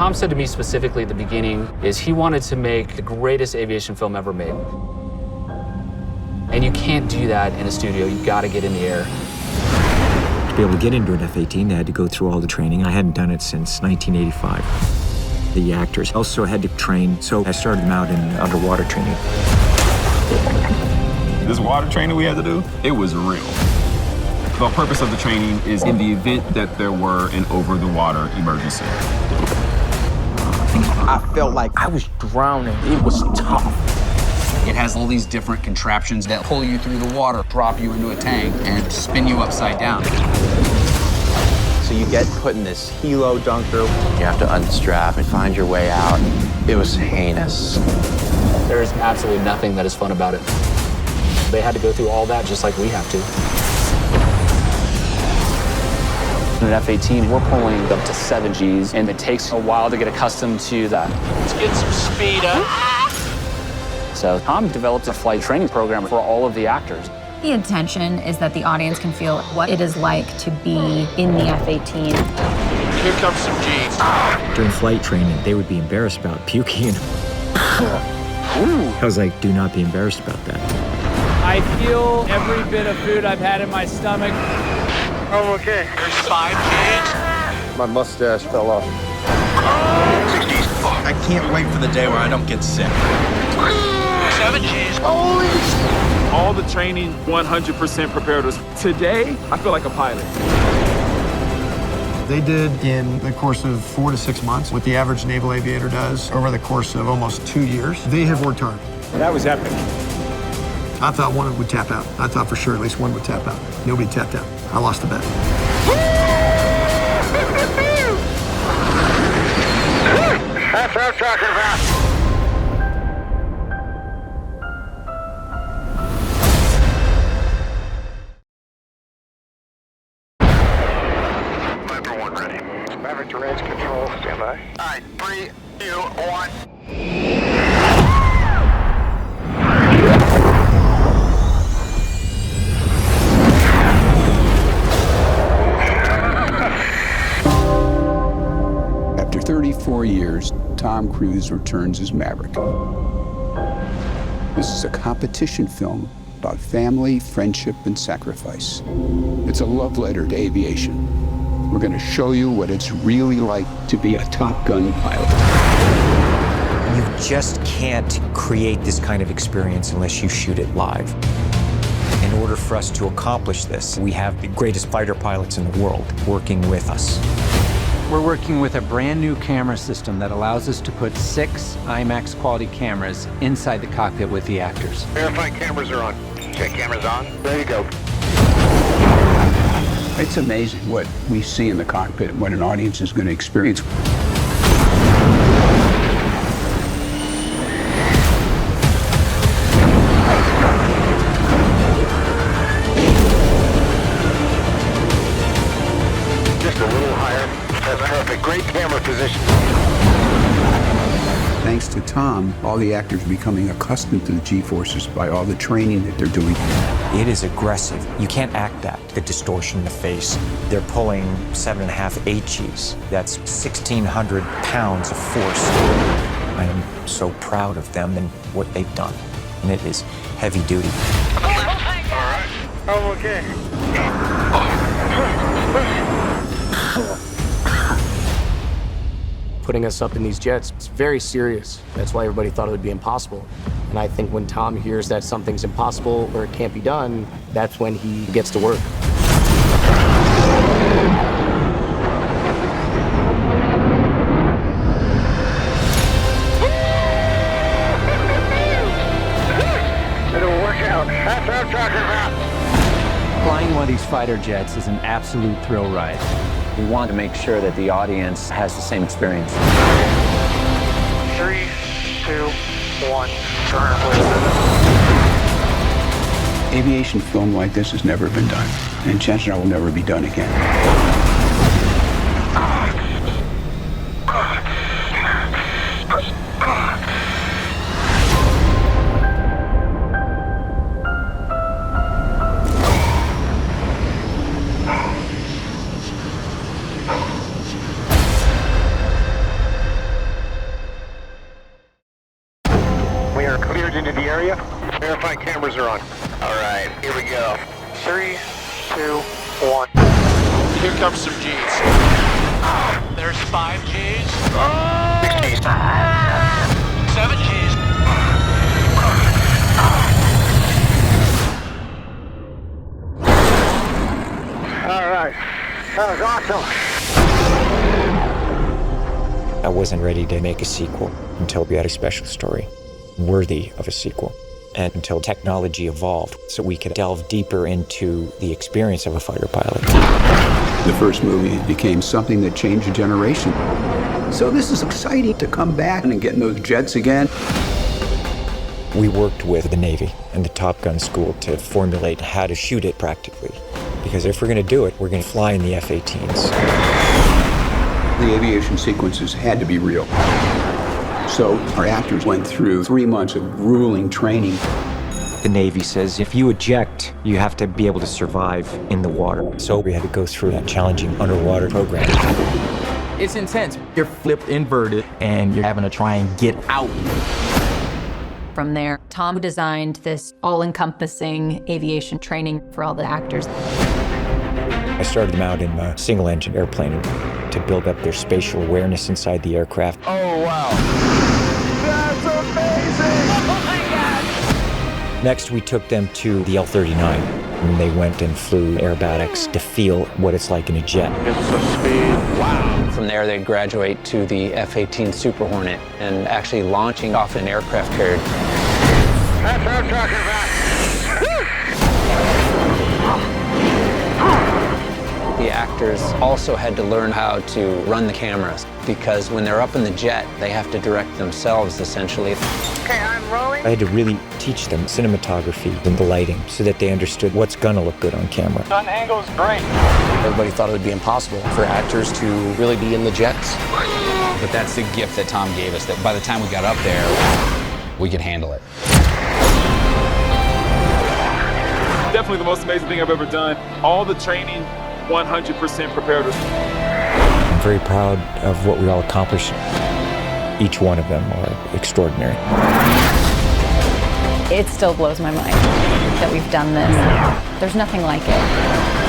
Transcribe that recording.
Tom said to me specifically at the beginning is he wanted to make the greatest aviation film ever made. And you can't do that in a studio. You've got to get in the air. To be able to get into an F-18, they had to go through all the training. I hadn't done it since 1985. The actors also had to train, so I started them out in underwater training. This water training we had to do, it was real. The purpose of the training is in the event that there were an over-the-water emergency. I felt like I was drowning. It was tough. It has all these different contraptions that pull you through the water, drop you into a tank, and spin you upside down. So you get put in this helo dunker. You have to unstrap and find your way out. It was heinous. There's absolutely nothing that is fun about it. They had to go through all that just like we have to. In an F-18, we're pulling up to 7 Gs, and it takes a while to get accustomed to that. Let's get some speed up. So Tom developed a flight training program for all of the actors. The intention is that the audience can feel what it is like to be in the F-18. Here comes some Gs. During flight training, they would be embarrassed about puking. I was like, do not be embarrassed about that. I feel every bit of food I've had in my stomach. I'm okay. There's 5 Gs. My mustache fell off. 6 Gs. I can't wait for the day where I don't get sick. 7 Gs. Holy shit. All the training 100% prepared us. Today, I feel like a pilot. They did in the course of 4 to 6 months what the average naval aviator does over the course of almost 2 years. They have worked hard. That was epic. I thought one would tap out. I thought for sure at least one would tap out. Nobody tapped out. I lost the bet. That's what I'm talking about. Maverick 1 ready. Maverick to range control. Stand by. All right, 3, 2, 1. After 34 years, Tom Cruise returns as Maverick. This is a competition film about family, friendship, and sacrifice. It's a love letter to aviation. We're going to show you what it's really like to be a Top Gun pilot. You just can't create this kind of experience unless you shoot it live. In order for us to accomplish this, we have the greatest fighter pilots in the world working with us. We're working with a brand new camera system that allows us to put 6 IMAX quality cameras inside the cockpit with the actors. Verify cameras are on. Check cameras on. There you go. It's amazing what we see in the cockpit, what an audience is going to experience. Just a little higher. That's perfect. Great camera position. Thanks to Tom, all the actors are becoming accustomed to the G-forces by all the training that they're doing. It is aggressive. You can't act that. The distortion in the face. They're pulling 7.5 H's. That's 1,600 pounds of force. I am so proud of them and what they've done. And it is heavy duty. All right. I'm okay. Putting us up in these jets, it's very serious. That's why everybody thought it would be impossible. And I think when Tom hears that something's impossible or it can't be done, that's when he gets to work. It'll work out. That's what I'm talking about. Flying one of these fighter jets is an absolute thrill ride. We want to make sure that the audience has the same experience. 3, 2, 1. Turn it. Aviation film like this has never been done, and chances are will never be done again. into the area. Verify cameras are on. All right, here we go. 3, 2, 1. Here comes some G's. There's 5 G's. 7 G's. All right, that was awesome. I wasn't ready to make a sequel until we had a special story worthy of a sequel, and until technology evolved so we could delve deeper into the experience of a fighter pilot. The first movie became something that changed a generation. So this is exciting to come back and get in those jets again. We worked with the Navy and the Top Gun school to formulate how to shoot it practically. Because if we're going to do it, we're going to fly in the F-18s. The aviation sequences had to be real. So our actors went through 3 months of grueling training. The Navy says if you eject, you have to be able to survive in the water. So we had to go through that challenging underwater program. It's intense. You're flipped inverted and you're having to try and get out. From there, Tom designed this all-encompassing aviation training for all the actors. I started them out in a single-engine airplane to build up their spatial awareness inside the aircraft. Oh, wow. That's amazing! Oh, my God! Next, we took them to the L-39, and they went and flew aerobatics to feel what it's like in a jet. Get some speed. Wow. From there, they'd graduate to the F-18 Super Hornet and actually launching off an aircraft carrier. That's what I'm talking about. The actors also had to learn how to run the cameras because when they're up in the jet, they have to direct themselves, essentially. Okay, I'm rolling. I had to really teach them cinematography and the lighting so that they understood what's gonna look good on camera. Gun angle's great. Everybody thought it would be impossible for actors to really be in the jets. But that's the gift that Tom gave us, that by the time we got up there, we could handle it. Definitely the most amazing thing I've ever done. All the training, 100% prepared us. I'm very proud of what we all accomplished. Each one of them are extraordinary. It still blows my mind that we've done this. There's nothing like it.